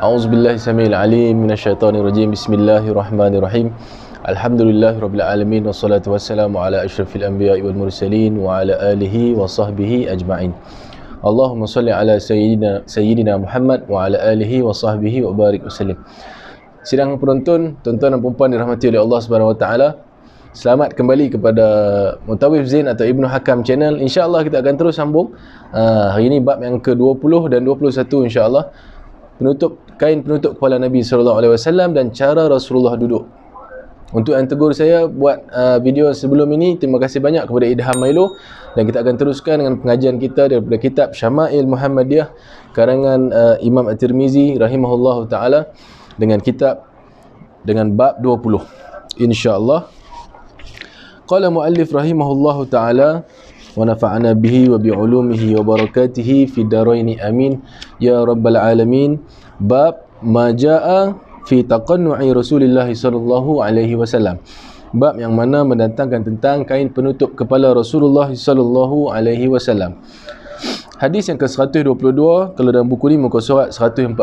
A'udzubillahi samil alim minasyaitonir rajim. Bismillahirrahmanirrahim. Alhamdulillahirabbil alamin wassalatu wassalamu ala asyrafil anbiya'i wal mursalin wa ala alihi wa sahbihi ajma'in. Allahumma shalli ala sayyidina Muhammad wa ala alihi wa sahbihi wa barik wasallim. Sidang penonton, tuan-tuan dan puan-puan dirahmati oleh Allah Subhanahu wa taala. Selamat kembali kepada Muntawif Zain atau Ibnu Hakam channel. InsyaAllah kita akan terus sambung. Hari ini bab yang ke-20 dan 21 insyaAllah. Kain penutup kepala Nabi SAW dan cara Rasulullah duduk. Untuk yang tegur saya buat video sebelum ini, terima kasih banyak kepada Idham Milo. Dan kita akan teruskan dengan pengajian kita daripada kitab Syama'il Muhammadiyah karangan Imam At-Tirmizi rahimahullahu ta'ala, dengan bab 20 insyaAllah. Qala muallif rahimahullahu ta'ala wa nafa'ana bihi wa bi'ulumihi wa barakatihi fi daraini amin ya rabbal alamin. Bab ma jaa fi taqannu'i Rasulillah sallallahu alaihi wasallam. Bab yang mana mendatangkan tentang kain penutup kepala Rasulullah sallallahu alaihi wasallam. Hadis yang ke-122 kalau dalam buku ni muka surat 141.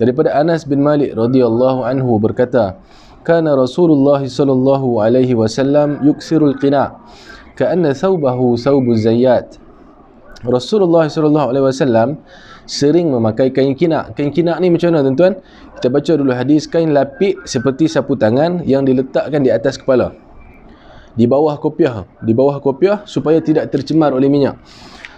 Daripada Anas bin Malik radhiyallahu anhu berkata, kana Rasulullah sallallahu alaihi wasallam yuksirul qina' ka'anna thawbahu thawbuz zayyat. Rasulullah sallallahu alaihi wasallam sering memakai kain kina'. Kain kina' ni macam mana tuan-tuan? Kita baca dulu hadis. Kain lapik seperti sapu tangan yang diletakkan di atas kepala, di bawah kopiah supaya tidak tercemar oleh minyak,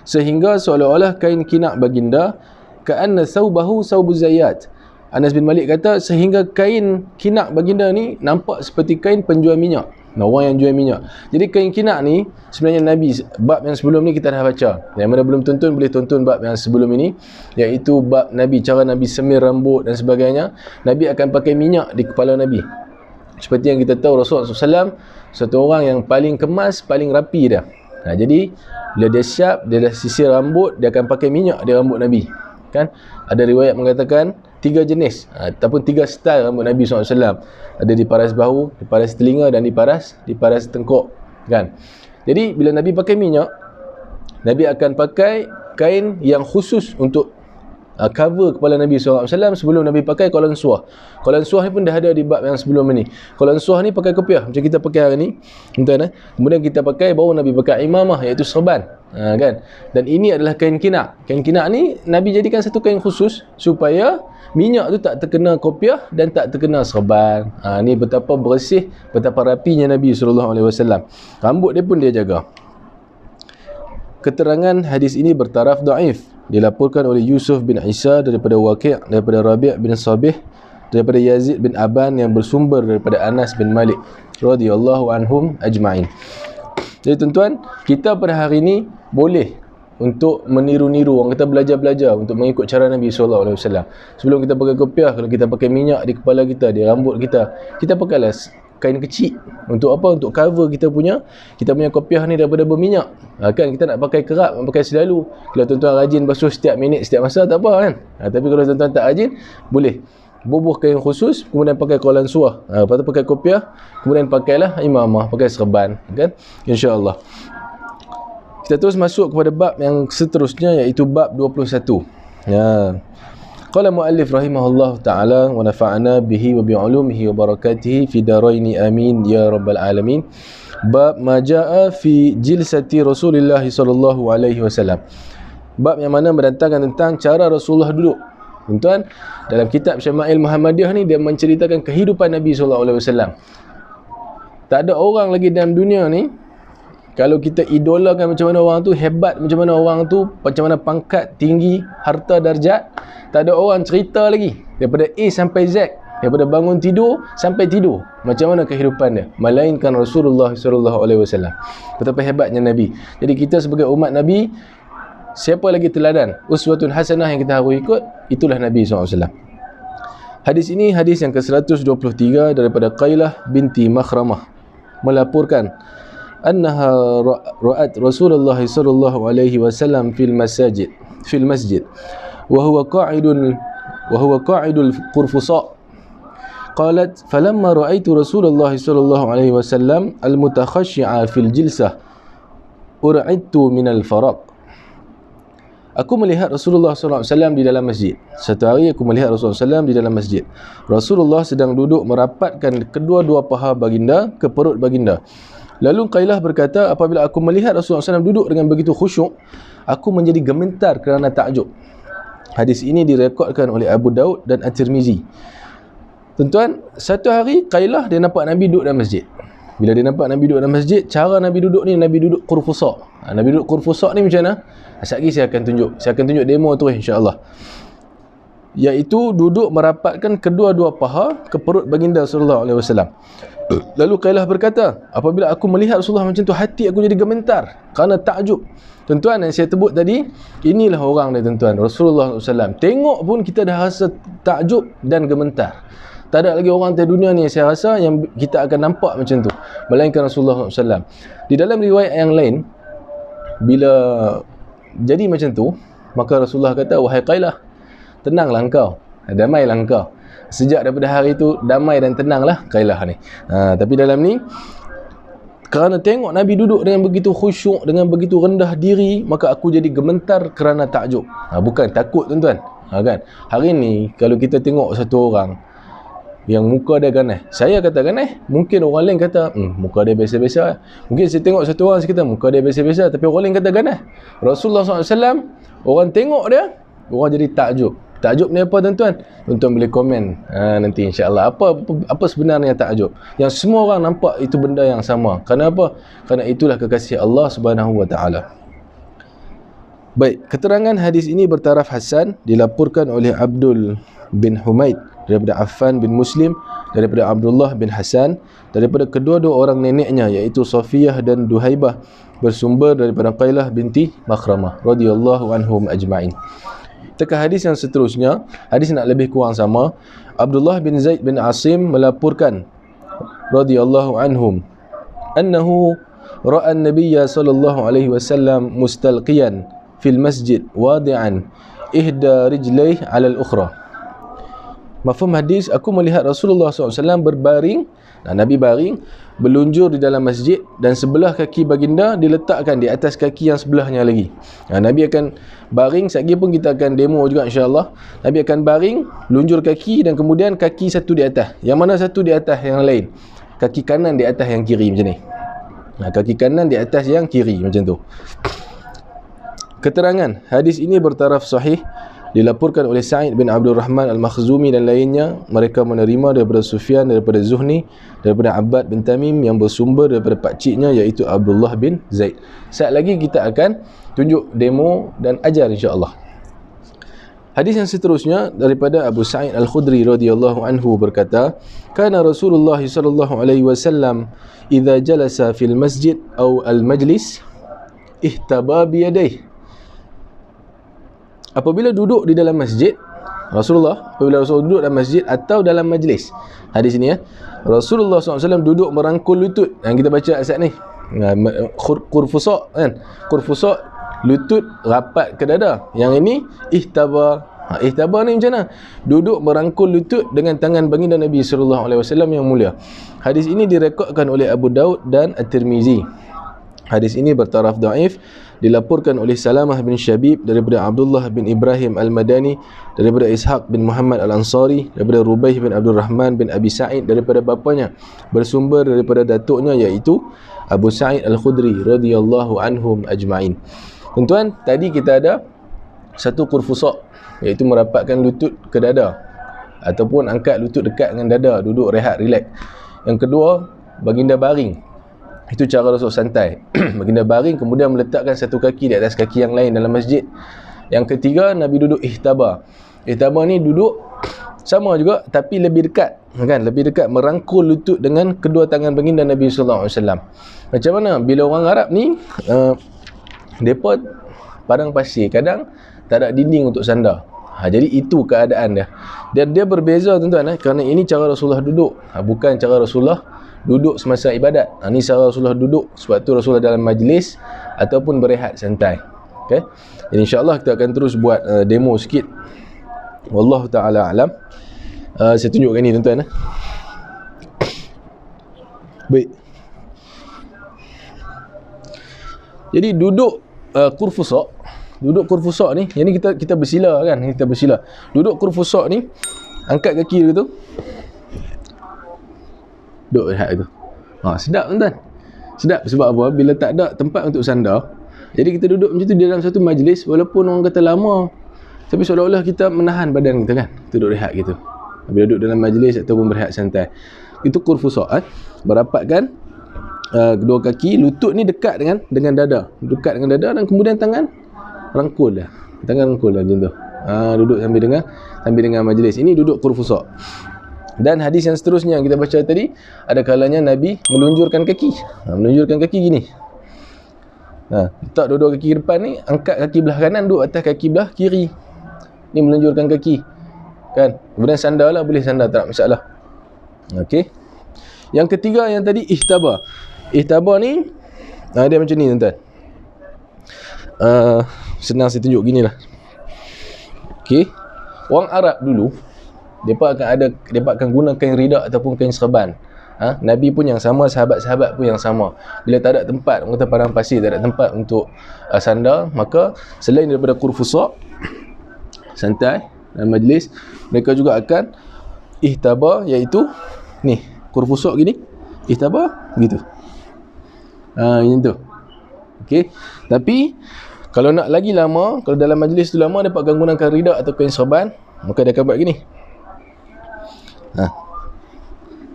sehingga seolah-olah kain kina' baginda ka'anna thawbahu thawbuz zayyat. Anas bin Malik kata sehingga kain kina' baginda ni nampak seperti kain penjual minyak, orang yang jual minyak. Jadi kain kina' ni sebenarnya Nabi, bab yang sebelum ni kita dah baca. Yang mana belum tonton boleh tonton bab yang sebelum ini, iaitu bab Nabi, cara Nabi semir rambut dan sebagainya. Nabi akan pakai minyak di kepala Nabi. Seperti yang kita tahu Rasulullah SAW satu orang yang paling kemas, paling rapi dah. Jadi bila dia siap, dia dah sisir rambut, dia akan pakai minyak di rambut Nabi. Kan? Ada riwayat mengatakan 3 jenis ataupun 3 style rambut Nabi SAW. Ada di paras bahu, di paras telinga dan di paras tengkuk, kan? Jadi bila Nabi pakai minyak, Nabi akan pakai kain yang khusus untuk cover kepala Nabi SAW sebelum Nabi pakai kolan suah. Kolan suah ni pun dah ada di bab yang sebelum ni. Kolan suah ni pakai kopiah macam kita pakai hari ni, tuan-tuan. Kemudian kita pakai, baru Nabi pakai imamah, iaitu serban, kan? Dan ini adalah kain kina'. Kain kina' ni Nabi jadikan satu kain khusus supaya minyak tu tak terkena kopiah dan tak terkena serban. Ni betapa bersih, betapa rapinya Nabi SAW. Rambut dia pun dia jaga. Keterangan hadis ini bertaraf dhaif. Dilaporkan oleh Yusuf bin Isa daripada Waqi', daripada Rabi' bin Sabih, daripada Yazid bin Aban yang bersumber daripada Anas bin Malik radhiyallahu anhum ajma'in. Jadi tuan-tuan, kita pada hari ini boleh untuk meniru-niru, orang kata belajar-belajar untuk mengikut cara Nabi SAW. Sebelum kita pakai kopiah, kalau kita pakai minyak di kepala kita, di rambut kita, kita pakailah kain kecil. Untuk apa? Untuk cover kita punya kopiah ni daripada berminyak. Kan kita nak pakai kerap, nak pakai selalu. Kalau tuan-tuan rajin basuh setiap minit, setiap masa, tak apa kan? Tapi kalau tuan-tuan tak rajin, boleh bubuh kain khusus, kemudian pakai kolan suah, lepas tu pakai kopiah, kemudian pakailah imamah, pakai serban, kan? InsyaAllah. Kita terus masuk kepada bab yang seterusnya, iaitu bab 21. Qala muallif rahimahullah ta'ala wa nafa'ana bihi wa bi'ulumihi wa barakatihi fi daraini amin ya rabbal alamin. Bab ma jaa fi jilsati Rasulullah sallallahu alaihi wasallam. Bab yang mana mendatangkan tentang cara Rasulullah duduk. Tuan-tuan, dalam kitab Syama'il Muhammadiyah ni dia menceritakan kehidupan Nabi sallallahu alaihi wasallam. Tak ada orang lagi dalam dunia ni, kalau kita idolakan macam mana orang tu, hebat macam mana orang tu, macam mana pangkat, tinggi, harta, darjat, tak ada orang cerita lagi daripada A sampai Z, daripada bangun tidur sampai tidur, macam mana kehidupan dia, melainkan Rasulullah SAW. Betapa hebatnya Nabi. Jadi kita sebagai umat Nabi, siapa lagi teladan, uswatun hasanah yang kita harus ikut, itulah Nabi SAW. Hadis ini hadis yang ke-123 daripada Qailah binti Makhramah melaporkan annaha ra'at Rasulullah sallallahu alaihi wasallam fil masjid wa huwa qa'idul qurfusa. Qalat falamma ra'aitu Rasulullah sallallahu alaihi wasallam al-mutakhashshi'a fil jilsah ur'idtu min al-faraq. Aku melihat Rasulullah SAW di dalam masjid. Satu hari aku melihat Rasulullah SAW di dalam masjid. Rasulullah sedang duduk merapatkan kedua-dua paha baginda ke perut baginda. Lalu Qailah berkata, apabila aku melihat Rasulullah SAW duduk dengan begitu khusyuk, aku menjadi gemetar kerana takjub. Hadis ini direkodkan oleh Abu Daud dan At-Tirmizi. Tuan-tuan, satu hari Qailah dia nampak Nabi duduk dalam masjid. Bila dia nampak Nabi duduk dalam masjid, cara Nabi duduk ni, Nabi duduk qurfusa'. Nabi duduk qurfusa' ni macam mana? Sekejap lagi saya akan tunjuk demo tu insya-Allah. Iaitu duduk merapatkan kedua-dua paha ke perut baginda sallallahu alaihi wasallam. Lalu Qailah berkata, apabila aku melihat Rasulullah macam tu, hati aku jadi gemetar kerana takjub. Tuan-tuan, yang saya sebut tadi, inilah orang dia tuan-tuan, Rasulullah SAW. Tengok pun kita dah rasa takjub dan gemetar. Tak ada lagi orang di dunia ni saya rasa yang kita akan nampak macam tu, melainkan Rasulullah SAW. Di dalam riwayat yang lain, bila jadi macam tu, maka Rasulullah kata, wahai Qailah, tenanglah engkau, damailah engkau. Sejak daripada hari itu, damai dan tenanglah Qailah ni. Tapi dalam ni, kerana tengok Nabi duduk dengan begitu khusyuk, dengan begitu rendah diri, maka aku jadi gemetar kerana takjub. Bukan takut tuan-tuan. Kan? Hari ni, kalau kita tengok satu orang yang muka dia ganas, saya kata ganas, mungkin orang lain kata muka dia biasa-biasa. Mungkin saya tengok satu orang, saya kata muka dia biasa-biasa, tapi orang lain kata ganas. Rasulullah SAW, orang tengok dia, orang jadi takjub. Takjub ni apa tuan-tuan? Tuan-tuan boleh komen nanti insya-Allah. Apa sebenarnya takjub? Yang semua orang nampak itu benda yang sama. Kenapa? Kerana itulah kekasih Allah Subhanahu wa taala. Baik, keterangan hadis ini bertaraf hasan, dilaporkan oleh Abdul bin Humaid daripada Affan bin Muslim, daripada Abdullah bin Hasan, daripada kedua-dua orang neneknya iaitu Safiyah dan Duhaibah, bersumber daripada Qailah binti Makhramah radhiyallahu anhum ajma'in. Ke hadis yang seterusnya, hadis nak lebih kurang sama. Abdullah bin Zaid bin Asim melaporkan radhiyallahu anhum annahu ra'a an-nabiy sallallahu alaihi wasallam mustalqiyan fil masjid wadi'an ihda rijlaihi 'ala al-ukhra. Mafhum hadis, aku melihat Rasulullah SAW berbaring, Nabi baring, berlunjur di dalam masjid, dan sebelah kaki baginda diletakkan di atas kaki yang sebelahnya lagi. Nabi akan baring, sekejap pun kita akan demo juga insya-Allah. Nabi akan baring, lunjur kaki, dan kemudian kaki satu di atas. Yang mana satu di atas yang lain? Kaki kanan di atas yang kiri macam ni. Kaki kanan di atas yang kiri macam tu. Keterangan hadis ini bertaraf sahih, dilaporkan oleh Sa'id bin Abdul Rahman Al-Makhzumi dan lainnya. Mereka menerima daripada Sufyan, daripada Zuhni, daripada Abbad bin Tamim, yang bersumber daripada pakciknya iaitu Abdullah bin Zaid. Saat lagi kita akan tunjuk demo dan ajar insya-Allah. Hadis yang seterusnya daripada Abu Sa'id Al-Khudri radhiyallahu anhu berkata, kana Rasulullah sallallahu alaihi wasallam idza jalasa fil masjid aw al-majlis ihtaba bi yadayhi. Apabila duduk di dalam masjid, apabila Rasulullah duduk dalam masjid atau dalam majlis. Hadis ini Rasulullah SAW duduk merangkul lutut. Yang kita baca saat ni, qurfusa' kan. Qurfusa' lutut rapat ke dada. Yang ini ihtaba. Ihtaba ni macam mana? Duduk merangkul lutut dengan tangan baginda Nabi SAW yang mulia. Hadis ini direkodkan oleh Abu Daud dan At-Tirmizi. Hadis ini bertaraf dhaif, dilaporkan oleh Salamah bin Syabib daripada Abdullah bin Ibrahim Al-Madani, daripada Ishaq bin Muhammad Al-Ansari, daripada Rubaih bin Abdul Rahman bin Abi Sa'id, daripada bapanya, bersumber daripada datuknya iaitu Abu Sa'id Al-Khudri radhiyallahu anhum ajma'in. Tuan-tuan, tadi kita ada satu qurfusa', iaitu merapatkan lutut ke dada ataupun angkat lutut dekat dengan dada, duduk rehat, relax. Yang kedua, baginda baring. Itu cara Rasul santai. Baginda baring, kemudian meletakkan satu kaki di atas kaki yang lain dalam masjid. Yang ketiga, Nabi duduk ihtaba. Ihtaba ni duduk sama juga tapi lebih dekat, kan? Lebih dekat, merangkul lutut dengan kedua tangan baginda Nabi sallallahu alaihi wasallam. Macam mana bila orang Arab ni depa padang pasir, kadang tak ada dinding untuk sandar. Jadi itu keadaan dia. Dan dia berbeza tuan-tuan, kerana ini cara Rasulullah duduk, bukan cara Rasulullah duduk semasa ibadat. Ini cara Rasulullah duduk, sebab tu Rasulullah dalam majlis ataupun berehat santai. Okay? Jadi insya-Allah kita akan terus buat demo sikit. Wallahu taala alam. Saya tunjukkan ni tuan-tuan. Baik. Jadi duduk qurfusa', Duduk kurfusak ni, yang ni kita bersila kan, kita bersila. Duduk kurfusak ni, angkat kaki tu. Duduk rehat tu. Sedap tuan-tuan. Sedap sebab apa? Bila tak ada tempat untuk sandar, jadi kita duduk macam tu di dalam satu majlis, walaupun orang kata lama, tapi seolah-olah kita menahan badan kita kan. Kita duduk rehat gitu. Bila duduk dalam majlis ataupun berehat santai. Itu kurfusak. Berapatkan kedua kaki, lutut ni dekat dengan dada. Dekat dengan dada dan kemudian tangan rangkul dah. Tangan rangkul dah macam tu. Duduk sambil dengan majlis. Ini duduk kurfusak. Dan hadis yang seterusnya yang kita baca tadi, ada kalanya Nabi melunjurkan kaki. Melunjurkan kaki gini. Letak dua-dua kaki depan ni, angkat kaki belah kanan, duduk atas kaki belah kiri. Ni melunjurkan kaki. Kan? Kemudian sandar lah, boleh sandar, tak masalah. Okey. Yang ketiga yang tadi, ihtaba. Ihtaba ni, dia macam ni tuan-tuan. Senang saya tunjuk gini lah. Okey. Orang Arab dulu, mereka akan guna kain ridak ataupun kain serban. Nabi pun yang sama, sahabat-sahabat pun yang sama. Bila tak ada tempat, orang kata padang pasir, tak ada tempat untuk sandar, maka selain daripada kurfusak, santai dan majlis, mereka juga akan ihtaba, iaitu ni, kurfusak gini, ihtaba gitu. Macam tu. Okey. Tapi kalau nak lagi lama, kalau dalam majlis tu lama, mereka akan gunakan ridak atau kain serban, maka dia akan buat gini.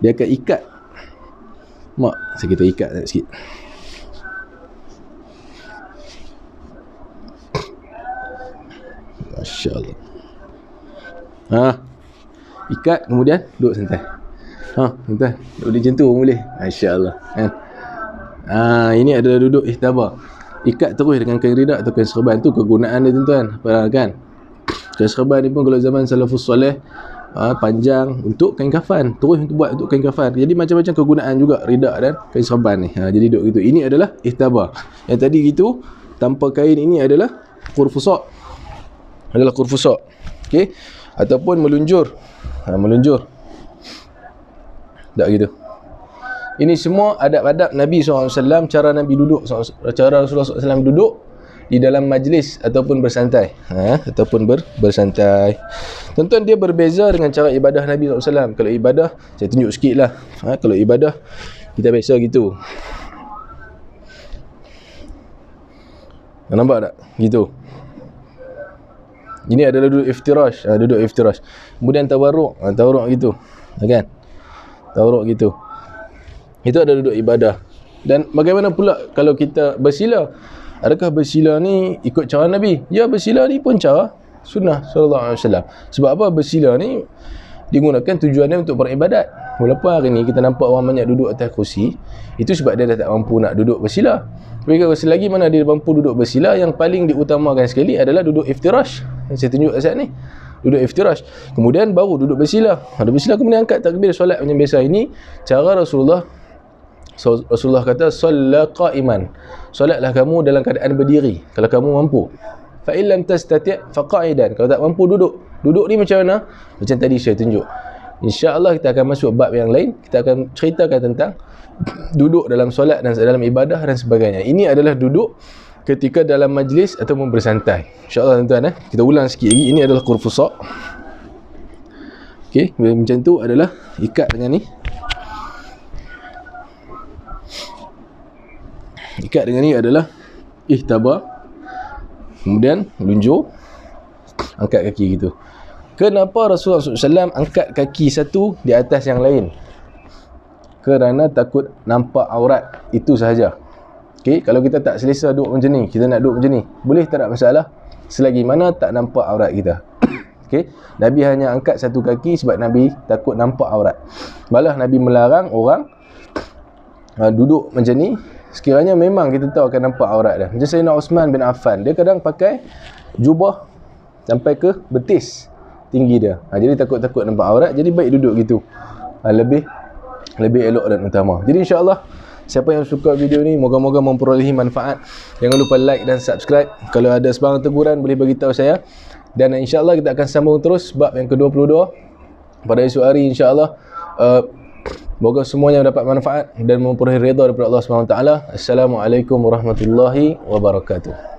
Dia akan ikat. Saya kita ikat sikit. Masya Allah. Ikat, kemudian duduk santai. Santai. Duduk macam tu boleh. Masya Allah. Kan? Ini adalah duduk ihtaba. Ikat terus dengan kain ridak atau kain serban. Tu kegunaan dia tuan-tuan. Kan? Kain serban ni pun kalau zaman salafus soleh, panjang untuk kain kafan, terus buat untuk kain kafan. Jadi macam-macam kegunaan juga ridak dan kain serban ni. Jadi duduk gitu. Ini adalah ihtaba. Yang tadi gitu tanpa kain, ini adalah kurfusak. Okey. Ataupun melunjur. Melunjur. Tak gitu. Ini semua adab-adab Nabi SAW, cara Nabi duduk, cara Rasulullah SAW duduk di dalam majlis ataupun bersantai. Bersantai. Tuan-tuan, dia berbeza dengan cara ibadah Nabi SAW. Kalau ibadah, saya tunjuk sikit lah. Kalau ibadah, kita biasa gitu. Nampak tak? Gitu. Ini adalah duduk iftirash. Duduk iftirash. Kemudian tawarruk. Tawarruk gitu. Kan? Tawarruk gitu. Itu adalah duduk ibadah. Dan bagaimana pula kalau kita bersila? Adakah bersila ni ikut cara Nabi? Ya, bersila ni pun cara sunnah sallallahu alaihi wasallam. Sebab apa? Bersila ni digunakan tujuannya untuk beribadat. Walaupun hari ni kita nampak orang banyak duduk atas kursi, itu sebab dia dah tak mampu nak duduk bersila. Tapi kalau selagi mana dia mampu duduk bersila, yang paling diutamakan sekali adalah duduk iftirash. Yang saya tunjuk saat ni, duduk iftirash. Kemudian baru duduk bersila. Duduk bersila kemudian angkat takbir solat macam biasa. Ini cara Rasulullah kata, "Shalla qa'iman." Solatlah kamu dalam keadaan berdiri kalau kamu mampu. Fa in lam tastati' fa qa'idan. Kalau tak mampu duduk. Duduk ni macam mana? Macam tadi saya tunjuk. Insya-Allah kita akan masuk bab yang lain. Kita akan ceritakan tentang duduk dalam solat dan dalam ibadah dan sebagainya. Ini adalah duduk ketika dalam majlis ataupun bersantai. Insya-Allah tuan-tuan, kita ulang sikit lagi. Ini adalah kurfusak. Okey, macam tu adalah ikat dengan ni. Ikat dengan ni adalah ihtaba. Kemudian lunjur, angkat kaki gitu. Kenapa Rasulullah SAW angkat kaki satu di atas yang lain? Kerana takut nampak aurat. Itu sahaja. Okay? Kalau kita tak selesa duduk macam ni, kita nak duduk macam ni, boleh tak ada masalah, selagi mana tak nampak aurat kita. Okay? Nabi hanya angkat satu kaki sebab Nabi takut nampak aurat. Malah Nabi melarang orang duduk macam ni sekiranya memang kita tahu akan nampak aurat dia. Macam Sayyidina Uthman bin Affan, dia kadang pakai jubah sampai ke betis tinggi dia. Jadi takut-takut nampak aurat, jadi baik duduk gitu. Lebih elok dan utama. Jadi insya-Allah siapa yang suka video ni, moga-moga memperolehi manfaat. Jangan lupa like dan subscribe. Kalau ada sebarang teguran boleh bagi tahu saya. Dan insya-Allah kita akan sambung terus bab yang ke-22 pada esok hari insya-Allah. Moga semuanya dapat manfaat dan memperoleh redha daripada Allah Subhanahu Wa Taala. Assalamualaikum warahmatullahi wabarakatuh.